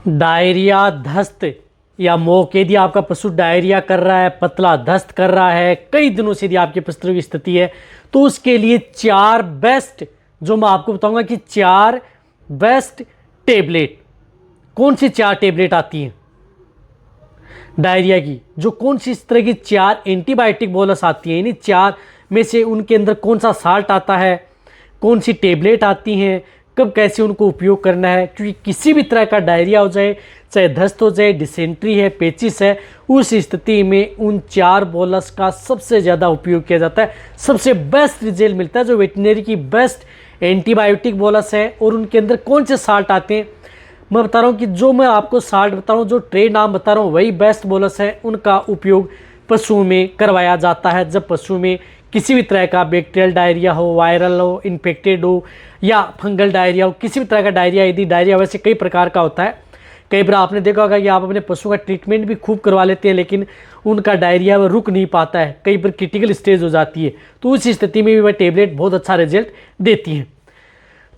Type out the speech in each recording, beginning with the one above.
Diarrhoea, दस्त या mock, यदि आपका पशु डायरिया कर रहा है, पतला दस्त कर रहा है, कई दिनों से यदि आपके पशु की स्थिति है, तो उसके लिए 4 बेस्ट, जो मैं आपको बताऊंगा कि 4 बेस्ट टेबलेट। कौन सी 4 टेबलेट आती हैं डायरिया की, जो कौन सी इस तरह की 4 एंटीबायोटिक बोलस आती हैं, यानी 4 में से उनके अंदर कौन सा साल्ट आता है, कौन सी टेबलेट आती हैं, कब कैसे उनको उपयोग करना है। क्योंकि किसी भी तरह का डायरिया हो जाए, चाहे दस्त हो जाए, डिसेंट्री है, पेचिस है, उस स्थिति में उन 4 बोलस का सबसे ज़्यादा उपयोग किया जाता है। सबसे बेस्ट रिजल्ट मिलता है, जो वेटनरी की बेस्ट एंटीबायोटिक बोलस है। और उनके अंदर कौन से साल्ट आते हैं, मैं बता रहा हूँ कि जो मैं आपको साल्ट बता रहा हूँ, जो ट्रे नाम बता रहा हूँ, वही बेस्ट बोलस है। उनका उपयोग पशुओं में करवाया जाता है जब पशु में किसी भी तरह का बैक्टीरियल डायरिया हो, वायरल हो, इन्फेक्टेड हो या फंगल डायरिया हो, किसी भी तरह का डायरिया। यदि डायरिया वैसे कई प्रकार का होता है, कई बार आपने देखा होगा कि आप अपने पशु का ट्रीटमेंट भी खूब करवा लेते हैं, लेकिन उनका डायरिया वह रुक नहीं पाता है, कई बार क्रिटिकल स्टेज हो जाती है। तो उस स्थिति में भी वह टेबलेट बहुत अच्छा रिजल्ट देती है।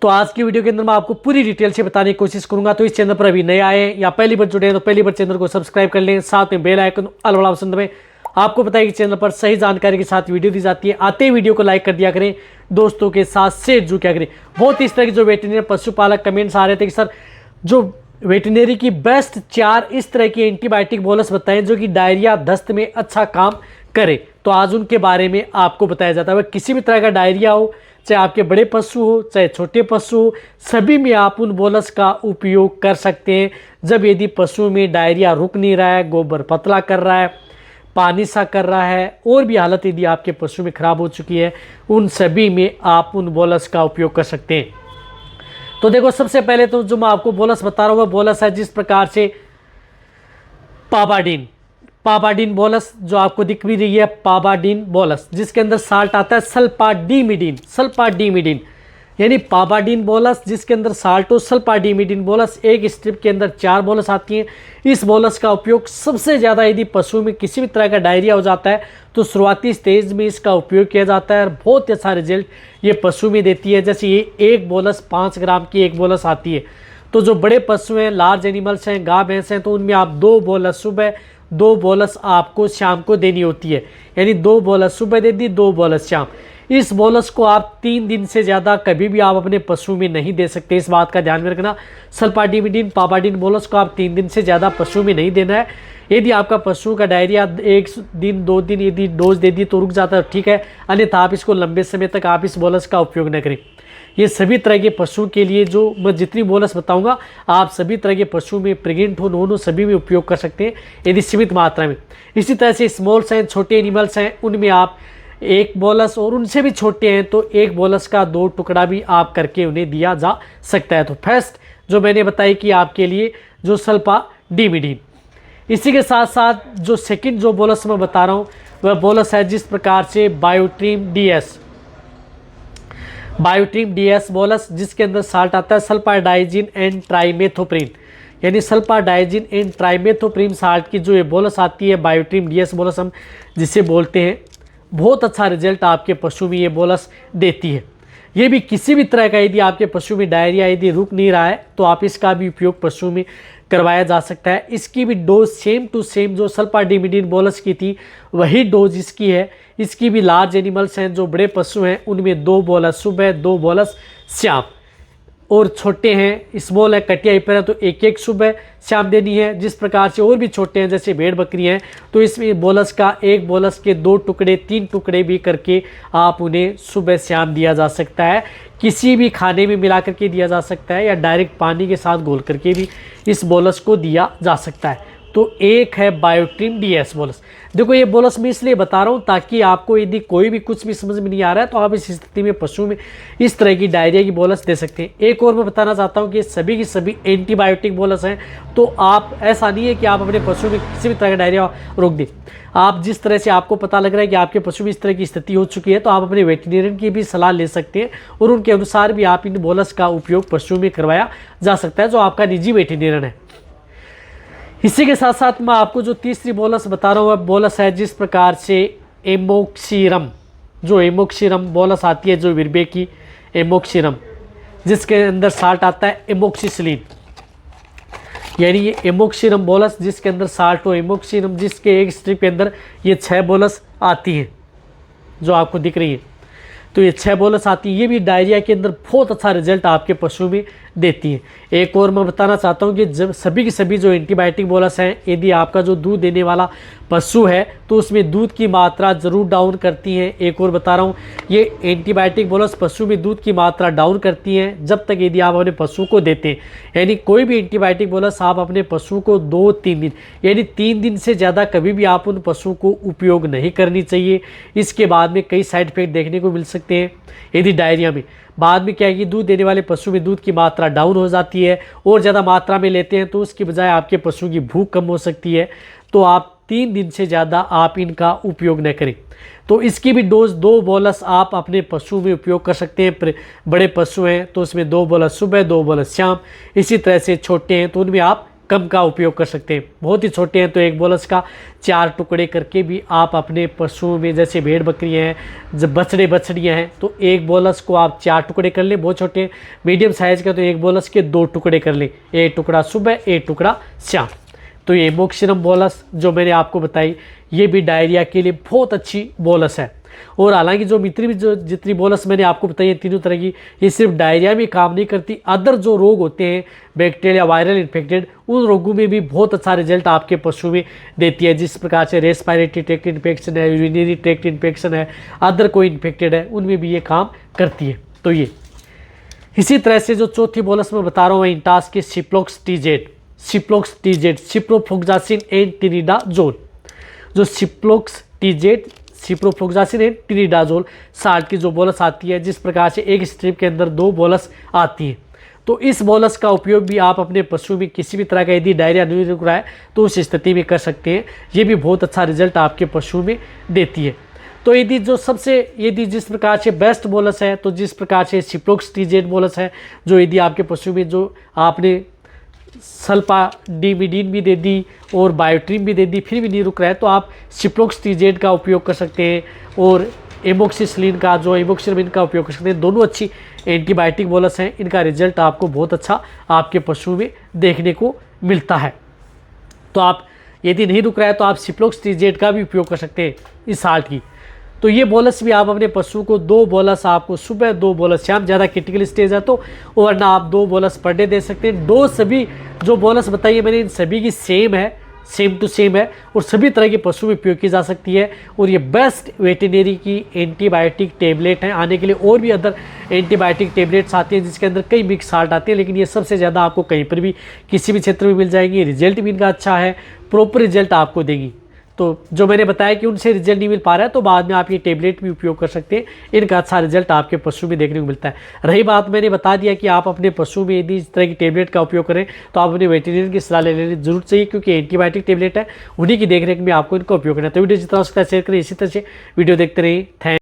तो आज की वीडियो के अंदर मैं आपको पूरी डिटेल से बताने की कोशिश करूंगा। तो इस चैनल पर अभी नए आए या पहली बार जुड़े हैं तो पहली बार चैनल को सब्सक्राइब कर लें, साथ में बेल आइकन ऑल वाला ऑप्शन दबाएं। आपको पता है कि चैनल पर सही जानकारी के साथ वीडियो दी जाती है। आते ही वीडियो को लाइक कर दिया करें, दोस्तों के साथ शेयर जरूर किया करें। बहुत इस तरह के जो वेटरनरी पशुपालक कमेंट्स आ रहे थे कि सर जो वेटरनरी की बेस्ट 4 इस तरह की एंटीबायोटिक बोलस बताएं जो कि डायरिया दस्त में अच्छा काम करे, तो आज उनके बारे में आपको बताया जाता है। वह किसी भी तरह का डायरिया हो, चाहे आपके बड़े पशु हो, चाहे छोटे पशु हो, सभी में आप उन बोलस का उपयोग कर सकते हैं। जब यदि पशु में डायरिया रुक नहीं रहा है, गोबर पतला कर रहा है, पानी सा कर रहा है, और भी हालत यदि आपके पशु में खराब हो चुकी है, उन सभी में आप उन बोलस का उपयोग कर सकते हैं। तो देखो, सबसे पहले तो जो मैं आपको बोलस बता रहा हूँ वह बोलस है जिस प्रकार से पाबाडीन बोलस, जो आपको दिख भी रही है पाबाडीन बोलस, जिसके अंदर साल्ट आता है सल्फाडीमिडीन, यानी पाबाडीन बोलस जिसके अंदर साल्ट हो, सल्फाडीमिडीन बोलस। एक स्ट्रिप के अंदर 4 बोलस आती हैं। इस बोलस का उपयोग सबसे ज़्यादा यदि पशु में किसी भी तरह का डायरिया हो जाता है तो शुरुआती स्टेज में इसका उपयोग किया जाता है और बहुत अच्छा रिजल्ट ये पशु में देती है। जैसे ये एक बोलस 5 ग्राम की एक बोलस आती है। तो जो बड़े पशु हैं, लार्ज एनिमल्स हैं, गाय भैंस हैं, तो उनमें आप 2 बोलस सुबह, 2 बोलस आपको शाम को देनी होती है। यानी 2 बोलस सुबह दे दी, 2 बोलस शाम। इस बोलस को आप 3 दिन से ज़्यादा कभी भी आप अपने पशु में नहीं दे सकते, इस बात का ध्यान में रखना। सल्फाडीमिडीन पाबाडीन बोलस को आप 3 दिन से ज़्यादा पशु में नहीं देना है। यदि आपका पशु का डायरिया 1 दिन 2 दिन यदि डोज दे दी तो रुक जाता है, ठीक है, अन्यथा आप इसको लंबे समय तक आप इस बोलस का उपयोग न करें। ये सभी तरह के पशु के लिए जो मैं जितनी बोलस बताऊंगा, आप सभी तरह के पशु में, प्रेग्नेंट हो, नॉन हो, सभी में उपयोग कर सकते हैं यदि सीमित मात्रा में। इसी तरह से स्मॉल्स हैं, छोटे एनिमल्स हैं, उनमें आप 1 बोलस, और उनसे भी छोटे हैं तो 1 बोलस का 2 टुकड़ा भी आप करके उन्हें दिया जा सकता है। तो फर्स्ट जो मैंने बताई कि आपके लिए जो सल्फाडीमिडीन। इसी के साथ साथ जो सेकंड जो बोलस मैं बता रहा हूँ वह बोलस है जिस प्रकार से बायोट्रीम डीएस बोलस, जिसके अंदर साल्ट आता है सल्फाडाइजिन एंड ट्राइमेथोप्रिन, यानी सल्फाडाइजिन एंड ट्राइमेथोप्रिन साल्ट की जो ये बोलस आती है, बायोट्रीम डीएस बोलस हम जिसे बोलते हैं, बहुत अच्छा रिजल्ट आपके पशु में ये बोलस देती है। ये भी किसी भी तरह का यदि आपके पशु में डायरिया यदि रुक नहीं रहा है तो आप इसका भी उपयोग पशु में करवाया जा सकता है। इसकी भी डोज सेम टू सेम जो सल्फाडीमिडीन बोलस की थी वही डोज इसकी है। इसकी भी लार्ज एनिमल्स हैं, जो बड़े पशु हैं, उनमें 2 बोलस सुबह, 2 बोलस शाम, और छोटे हैं, स्मॉल है, कटिया पर है, तो 1 सुबह शाम देनी है। जिस प्रकार से और भी छोटे हैं जैसे भेड़ बकरी हैं, तो इसमें बोलस का 1 बोलस के 2 टुकड़े, 3 टुकड़े भी करके आप उन्हें सुबह शाम दिया जा सकता है। किसी भी खाने में मिला करके दिया जा सकता है या डायरेक्ट पानी के साथ घोल करके भी इस बोलस को दिया जा सकता है। तो एक है बायोट्रीम डीएस बोलस। देखो, ये बोलस मैं इसलिए बता रहा हूँ ताकि आपको यदि कोई भी कुछ भी समझ में नहीं आ रहा है तो आप इस स्थिति में पशु में इस तरह की डायरिया की बोलस दे सकते हैं। एक और मैं बताना चाहता हूँ कि ये सभी की सभी एंटीबायोटिक बोलस हैं, तो आप ऐसा नहीं है कि आप अपने पशु में किसी भी तरह का डायरिया रोक दें। आप जिस तरह से आपको पता लग रहा है कि आपके पशु में इस तरह की स्थिति हो चुकी है तो आप अपने वेटरनरियन की भी सलाह ले सकते हैं और उनके अनुसार भी आप इन बोलस का उपयोग पशु में करवाया जा सकता है, जो आपका निजी वेटरनरियन है। इसी के साथ साथ मैं आपको जो तीसरी बोलस बता रहा हूँ वह बोलस है जिस प्रकार से एमोक्सिरम, जो एमोक्सिरम बोलस आती है, जो विरबे की एमोक्सिरम, जिसके अंदर साल्ट आता है एमोक्सिसिलिन। यानी ये एमोक्सिनम बोलस जिसके अंदर साल्टो एमोक्सिनम, जिसके एक स्ट्रिप के अंदर ये 6 बोलस आती हैं जो आपको दिख रही है। तो ये 6 बोलस आती है, ये भी डायरिया के अंदर बहुत अच्छा रिजल्ट आपके पशु में देती है। एक और मैं बताना चाहता हूँ कि जब सभी की सभी जो एंटीबायोटिक बोलस हैं, यदि आपका जो दूध देने वाला पशु है तो उसमें दूध की मात्रा ज़रूर डाउन करती हैं। एक और बता रहा हूँ, ये एंटीबायोटिक बोलस पशु में दूध की मात्रा डाउन करती हैं जब तक यदि आप अपने पशु को देते हैं। यानी कोई भी एंटीबायोटिक बोलस आप अपने पशु को 2-3 दिन यानी 3 दिन से ज़्यादा कभी भी आप उन पशु को उपयोग नहीं करनी चाहिए। इसके बाद में कई साइड इफेक्ट देखने को मिल सकते हैं। यदि डायरिया में बाद में क्या है कि दूध देने वाले पशु में दूध की मात्रा डाउन हो जाती है और ज़्यादा मात्रा में लेते हैं तो उसकी बजाय आपके पशु की भूख कम हो सकती है। तो आप 3 दिन से ज़्यादा आप इनका उपयोग न करें। तो इसकी भी डोज 2 बोलस आप अपने पशु में उपयोग कर सकते हैं। बड़े पशु हैं तो उसमें 2 बोलस सुबह 2 बोलस शाम, इसी तरह से छोटे हैं तो उनमें आप कम का उपयोग कर सकते हैं। बहुत ही छोटे हैं तो 1 बोलस का 4 टुकड़े करके भी आप अपने पशुओं में, जैसे भेड़ बकरियां हैं, जब बछड़े बछड़ियां हैं तो 1 बोलस को आप 4 टुकड़े कर लें। बहुत छोटे मीडियम साइज़ का तो 1 बोलस के 2 टुकड़े कर लें, 1 टुकड़ा सुबह 1 टुकड़ा शाम। तो ये एमोक्सिनम बोलस जो मैंने आपको बताई ये भी डायरिया के लिए बहुत अच्छी बोलस है। और हालांकि जो जितनी बोलस मैंने आपको बताई है तीनों तरह की, ये सिर्फ डायरिया में काम नहीं करती, अदर जो रोग होते हैं बैक्टीरियल या वायरल इन्फेक्टेड, उन रोगों में भी बहुत अच्छा रिजल्ट आपके पशु में देती है। जिस प्रकार से रेस्पिरेटरी ट्रैक्ट इन्फेक्शन है, यूरिनरी ट्रैक्ट इन्फेक्शन है, अदर कोई इन्फेक्टेड है, उनमें भी ये काम करती है। तो ये इसी तरह से जो चौथी बोलस मैं बता रहा हूँ इंटास के सिप्रोफ्लोक्सासिन एंड टिनिडाजोल। जो सिप्रोफ्लोक्सासिन एंड टिनिडाजोल साल्ट की जो बोलस आती है, जिस प्रकार से एक स्ट्रिप के अंदर 2 बोलस आती है, तो इस बोलस का उपयोग भी आप अपने पशु में किसी भी तरह का यदि डायरिया नहीं रुक रहा है तो उस स्थिति में कर सकते हैं। ये भी बहुत अच्छा रिजल्ट आपके पशु में देती है। तो यदि जिस प्रकार से बेस्ट बोलस है, तो जिस प्रकार से सिप्रोफ्लोक्सासिन बोलस है, जो यदि आपके पशु में जो आपने सल्फाडिमिडीन भी दे दी और बायोट्रिन भी दे दी फिर भी नहीं रुक रहा है, तो आप सिप्रोफ्लोक्सासिन का उपयोग कर सकते हैं और एमोक्सिसिलिन का जो एमोक्सिसिलिन का उपयोग कर सकते हैं। दोनों अच्छी एंटीबायोटिक बोलस हैं, इनका रिजल्ट आपको बहुत अच्छा आपके पशु में देखने को मिलता है। तो आप यदि नहीं रुक रहा है तो आप सिप्रोफ्लोक्सासिन का भी उपयोग कर सकते हैं इस साल्ट की। तो ये बोलस भी आप अपने पशु को 2 बोलस आपको सुबह 2 बोलस शाम, ज़्यादा क्रिटिकल स्टेज है तो वरना आप 2 बोलस पर डे दे सकते हैं। डोज सभी जो बोलस बताइए मैंने इन सभी की सेम टू सेम है और सभी तरह के पशु में उपयोग की जा सकती है। और ये बेस्ट वेटरनरी की एंटीबायोटिक टेबलेट है। आने के लिए और भी अदर एंटीबायोटिक टेबलेट्स आती हैं जिसके अंदर कई मिक्स साल्ट आते हैं, लेकिन ये सबसे ज़्यादा आपको कहीं पर भी किसी भी क्षेत्र में मिल जाएंगी। रिजल्ट भी इनका अच्छा है, प्रॉपर रिजल्ट आपको देगी। तो जो मैंने बताया कि उनसे रिजल्ट नहीं मिल पा रहा है तो बाद में आप ये टेबलेट भी उपयोग कर सकते हैं, इनका अच्छा रिजल्ट आपके पशु में देखने को मिलता है। रही बात, मैंने बता दिया कि आप अपने पशु में यदि इस तरह की टेबलेट का उपयोग करें तो आप अपने वेटरनरी की सलाह ले लेनी जरूर चाहिए, क्योंकि एंटीबायोटिक टेबलेट है, उन्हीं की देखरेख में आपको इनका उपयोग करना है। तो वीडियो जितना हो सकता है शेयर करें, इसी तरह से वीडियो देखते रहिए। थैंक